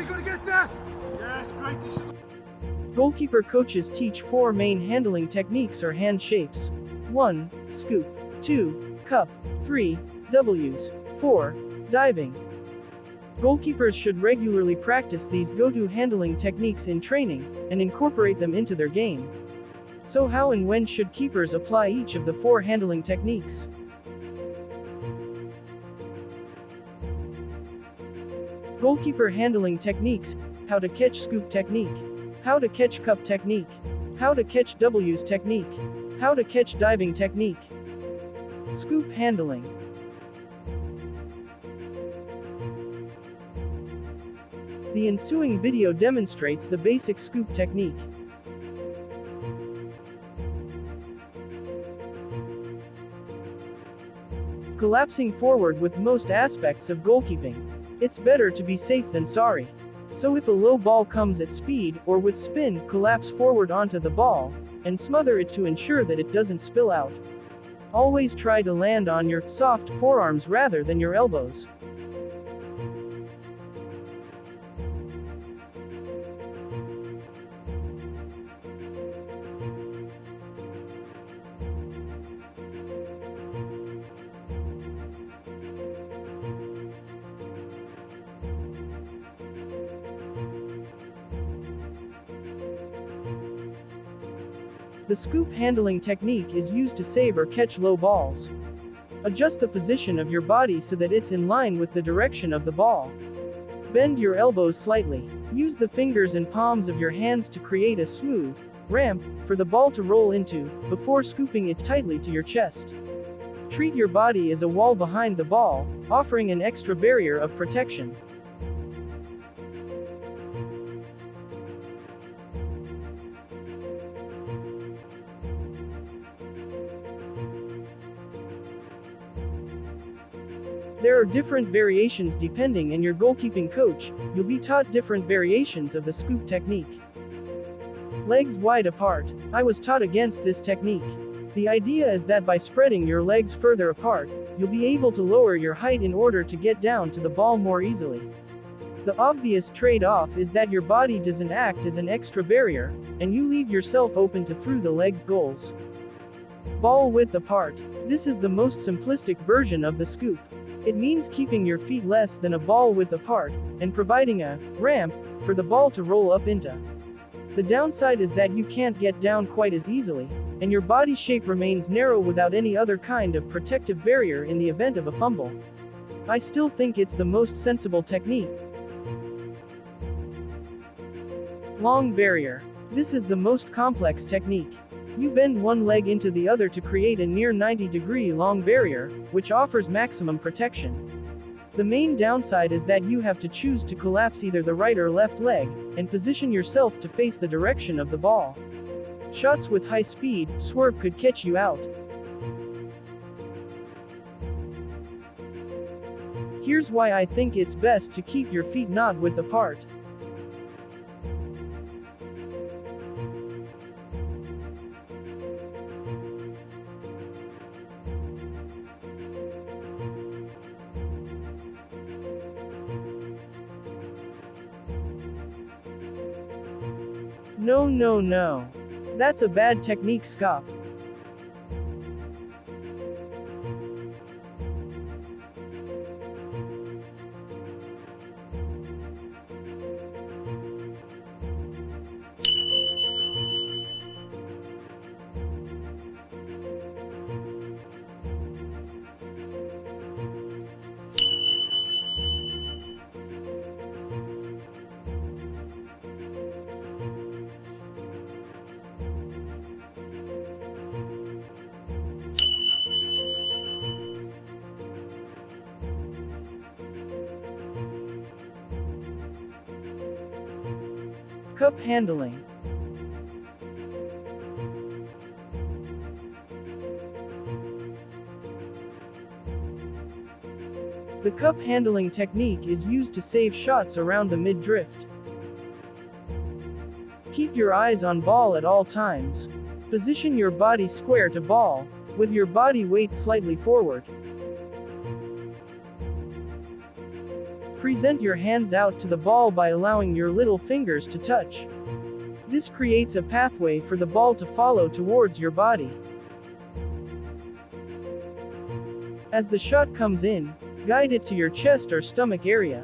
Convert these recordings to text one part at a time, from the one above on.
you got to get there. Yes, great. Goalkeeper coaches teach 4 main handling techniques or hand shapes. 1. Scoop. 2. Cup. 3. W's. 4. Diving. Goalkeepers should regularly practice these go-to handling techniques in training, and incorporate them into their game. So how and when should keepers apply each of the 4 handling techniques? Goalkeeper handling techniques: how to catch scoop technique, how to catch cup technique, how to catch W's technique, how to catch diving technique. Scoop handling. The ensuing video demonstrates the basic scoop technique. Collapsing forward with most aspects of goalkeeping. It's better to be safe than sorry. So if a low ball comes at speed, or with spin, collapse forward onto the ball, and smother it to ensure that it doesn't spill out. Always try to land on your soft forearms rather than your elbows. The scoop handling technique is used to save or catch low balls. Adjust the position of your body so that it's in line with the direction of the ball. Bend your elbows slightly. Use the fingers and palms of your hands to create a smooth ramp for the ball to roll into, before scooping it tightly to your chest. Treat your body as a wall behind the ball, offering an extra barrier of protection. There are different variations depending on your goalkeeping coach. You'll be taught different variations of the scoop technique. Legs wide apart. I was taught against this technique. The idea is that by spreading your legs further apart, you'll be able to lower your height in order to get down to the ball more easily. The obvious trade-off is that your body doesn't act as an extra barrier, and you leave yourself open to through the legs goals. Ball width apart. This is the most simplistic version of the scoop. It means keeping your feet less than a ball width apart, and providing a ramp for the ball to roll up into. The downside is that you can't get down quite as easily, and your body shape remains narrow without any other kind of protective barrier in the event of a fumble. I still think it's the most sensible technique. Long barrier. This is the most complex technique. You bend one leg into the other to create a near 90-degree long barrier, which offers maximum protection. The main downside is that you have to choose to collapse either the right or left leg, and position yourself to face the direction of the ball. Shots with high speed, swerve could catch you out. Here's why I think it's best to keep your feet not width apart. No. That's a bad technique, Scop. Cup handling. The cup handling technique is used to save shots around the mid-drift. Keep your eyes on ball at all times. Position your body square to ball, with your body weight slightly forward. Present your hands out to the ball by allowing your little fingers to touch. This creates a pathway for the ball to follow towards your body. As the shot comes in, guide it to your chest or stomach area.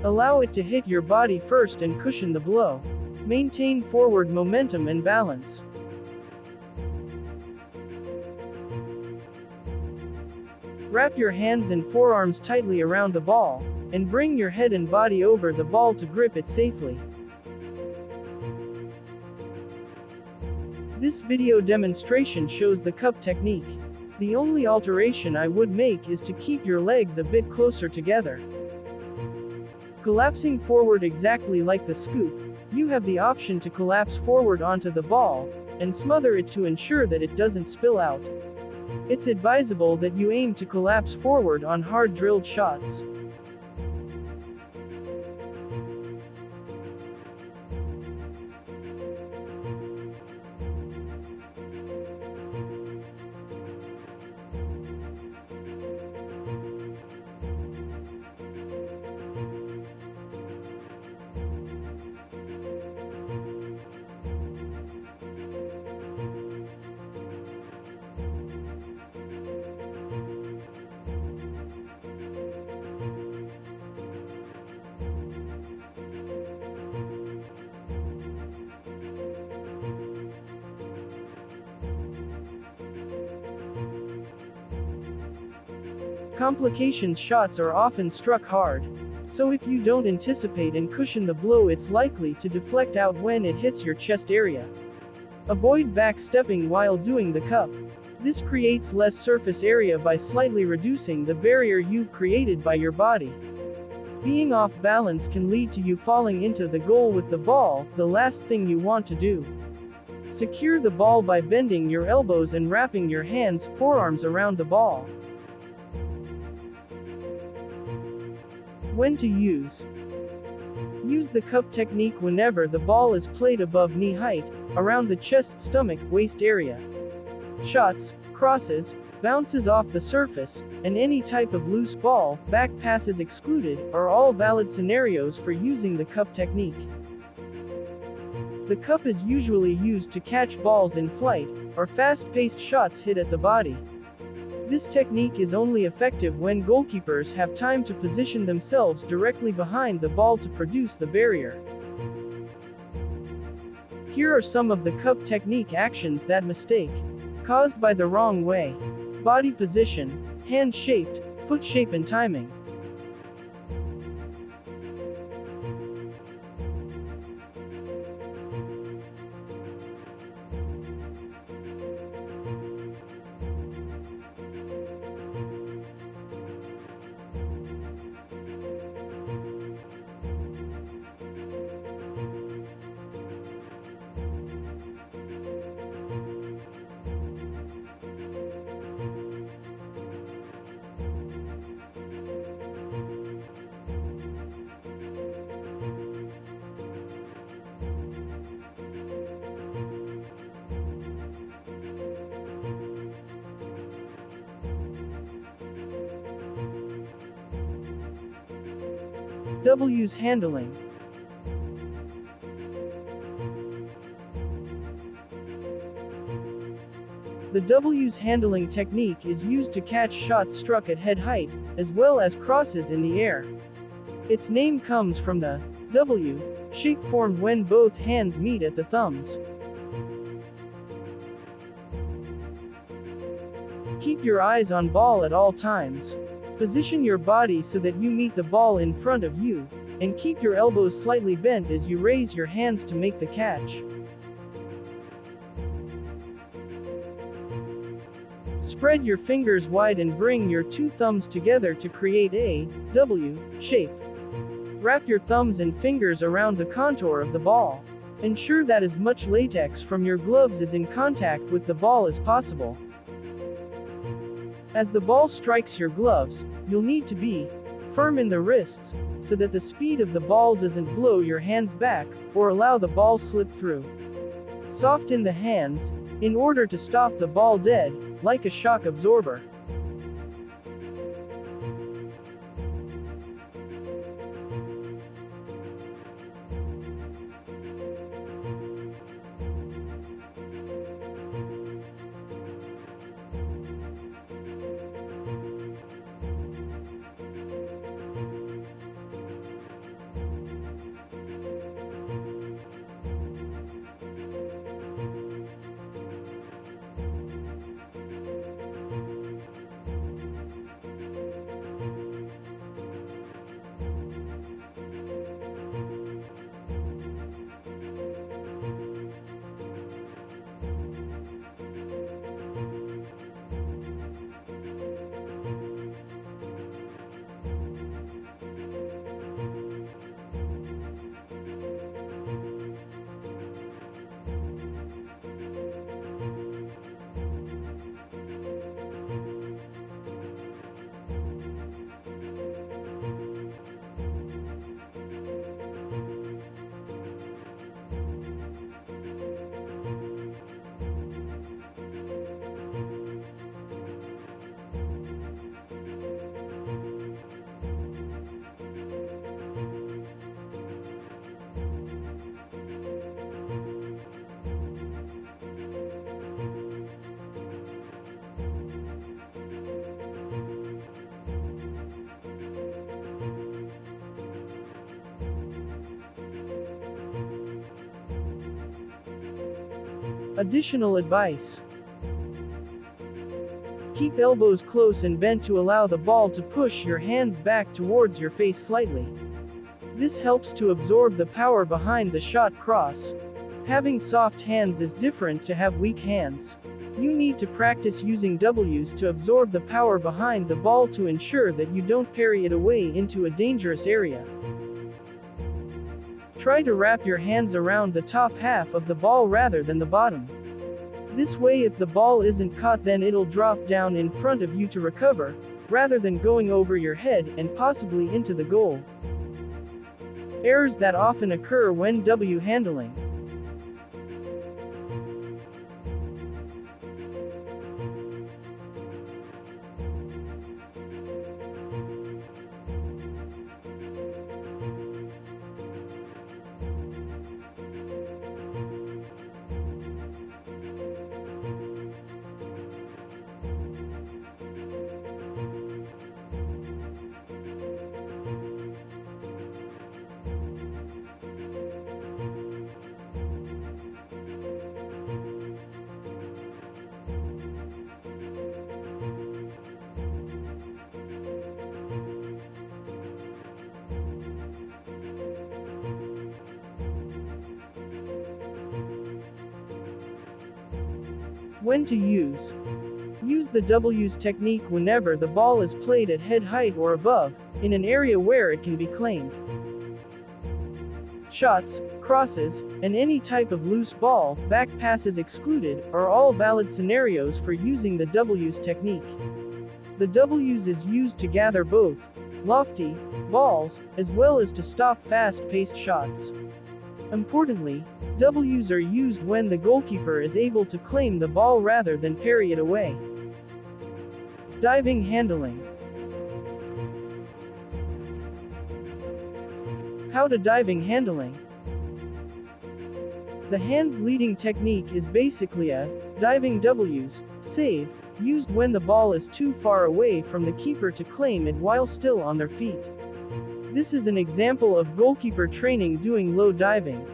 Allow it to hit your body first and cushion the blow. Maintain forward momentum and balance. Wrap your hands and forearms tightly around the ball, and bring your head and body over the ball to grip it safely. This video demonstration shows the cup technique. The only alteration I would make is to keep your legs a bit closer together. Collapsing forward exactly like the scoop, you have the option to collapse forward onto the ball, and smother it to ensure that it doesn't spill out. It's advisable that you aim to collapse forward on hard drilled shots. Complications shots are often struck hard. So if you don't anticipate and cushion the blow, it's likely to deflect out when it hits your chest area. Avoid backstepping while doing the cup. This creates less surface area by slightly reducing the barrier you've created by your body. Being off balance can lead to you falling into the goal with the ball, the last thing you want to do. Secure the ball by bending your elbows and wrapping your hands, forearms around the ball. When to use. Use the cup technique whenever the ball is played above knee height, around the chest, stomach, waist area. Shots, crosses, bounces off the surface, and any type of loose ball, back passes excluded, are all valid scenarios for using the cup technique. The cup is usually used to catch balls in flight, or fast-paced shots hit at the body. This technique is only effective when goalkeepers have time to position themselves directly behind the ball to produce the barrier. Here are some of the cup technique actions that mistake caused by the wrong way. Body position, hand shaped, foot shape and timing. W's handling. The W's handling technique is used to catch shots struck at head height, as well as crosses in the air. Its name comes from the W shape formed when both hands meet at the thumbs. Keep your eyes on ball at all times. Position your body so that you meet the ball in front of you, and keep your elbows slightly bent as you raise your hands to make the catch. Spread your fingers wide and bring your two thumbs together to create a W shape. Wrap your thumbs and fingers around the contour of the ball. Ensure that as much latex from your gloves is in contact with the ball as possible. As the ball strikes your gloves, you'll need to be firm in the wrists, so that the speed of the ball doesn't blow your hands back, or allow the ball slip through. Soft in the hands, in order to stop the ball dead, like a shock absorber. Additional advice. Keep elbows close and bent to allow the ball to push your hands back towards your face slightly. This helps to absorb the power behind the shot cross. Having soft hands is different to have weak hands. You need to practice using W's to absorb the power behind the ball to ensure that you don't parry it away into a dangerous area. Try to wrap your hands around the top half of the ball rather than the bottom. This way, if the ball isn't caught, then it'll drop down in front of you to recover, rather than going over your head and possibly into the goal. Errors that often occur when W handling. When to use. Use the W's technique whenever the ball is played at head height or above, in an area where it can be claimed. Shots, crosses, and any type of loose ball, back passes excluded, are all valid scenarios for using the W's technique. The W's is used to gather both lofty balls, as well as to stop fast-paced shots. Importantly, W's are used when the goalkeeper is able to claim the ball rather than parry it away. Diving handling. How to diving handling. The hands leading technique is basically a diving W's save, used when the ball is too far away from the keeper to claim it while still on their feet. This is an example of goalkeeper training doing low diving.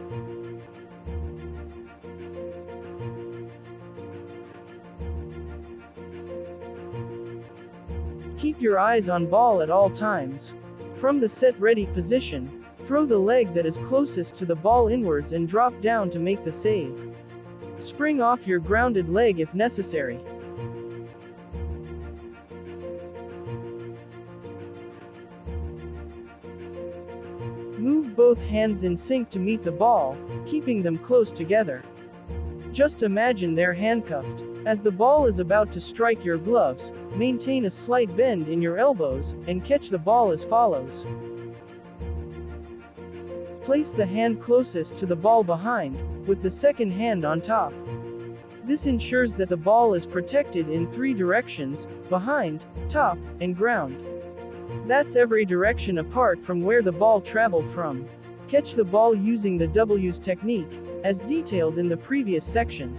Keep your eyes on ball at all times. From the set ready position, throw the leg that is closest to the ball inwards and drop down to make the save. Spring off your grounded leg if necessary. Move both hands in sync to meet the ball, keeping them close together. Just imagine they're handcuffed. As the ball is about to strike your gloves, maintain a slight bend in your elbows, and catch the ball as follows. Place the hand closest to the ball behind, with the second hand on top. This ensures that the ball is protected in 3 directions: behind, top, and ground. That's every direction apart from where the ball traveled from. Catch the ball using the W's technique, as detailed in the previous section.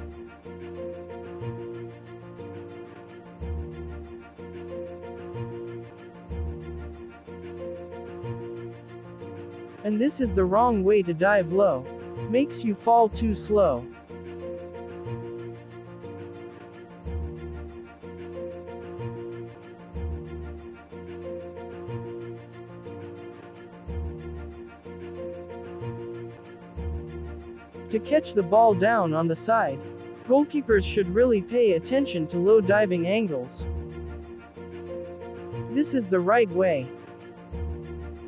And this is the wrong way to dive low. Makes you fall too slow. To catch the ball down on the side, goalkeepers should really pay attention to low diving angles. This is the right way.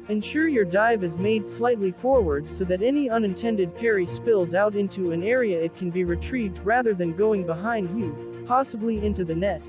Ensure your dive is made slightly forward so that any unintended parry spills out into an area it can be retrieved rather than going behind you, possibly into the net.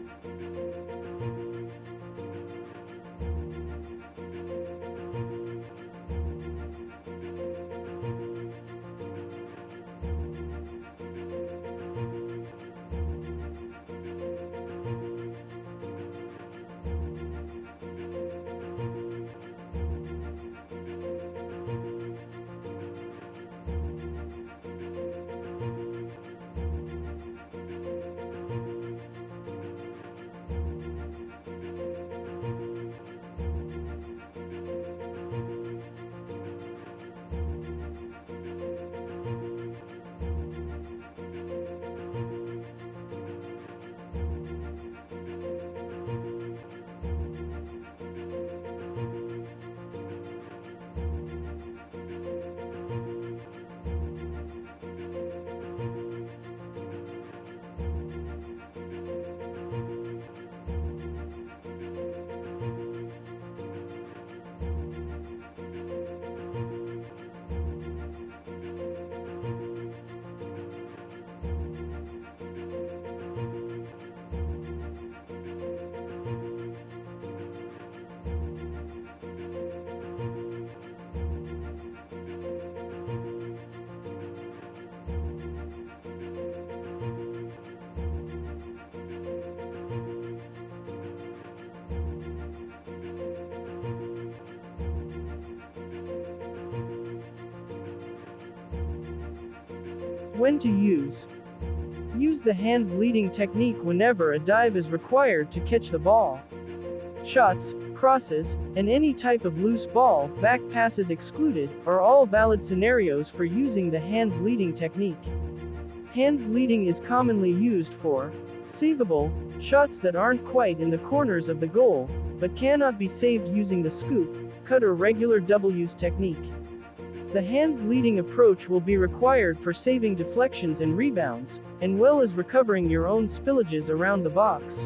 When to use. Use the hands leading technique whenever a dive is required to catch the ball. Shots, crosses, and any type of loose ball, back passes excluded, are all valid scenarios for using the hands leading technique. Hands leading is commonly used for saveable shots that aren't quite in the corners of the goal, but cannot be saved using the scoop, cut or regular W's technique. The hands leading approach will be required for saving deflections and rebounds, as well as recovering your own spillages around the box.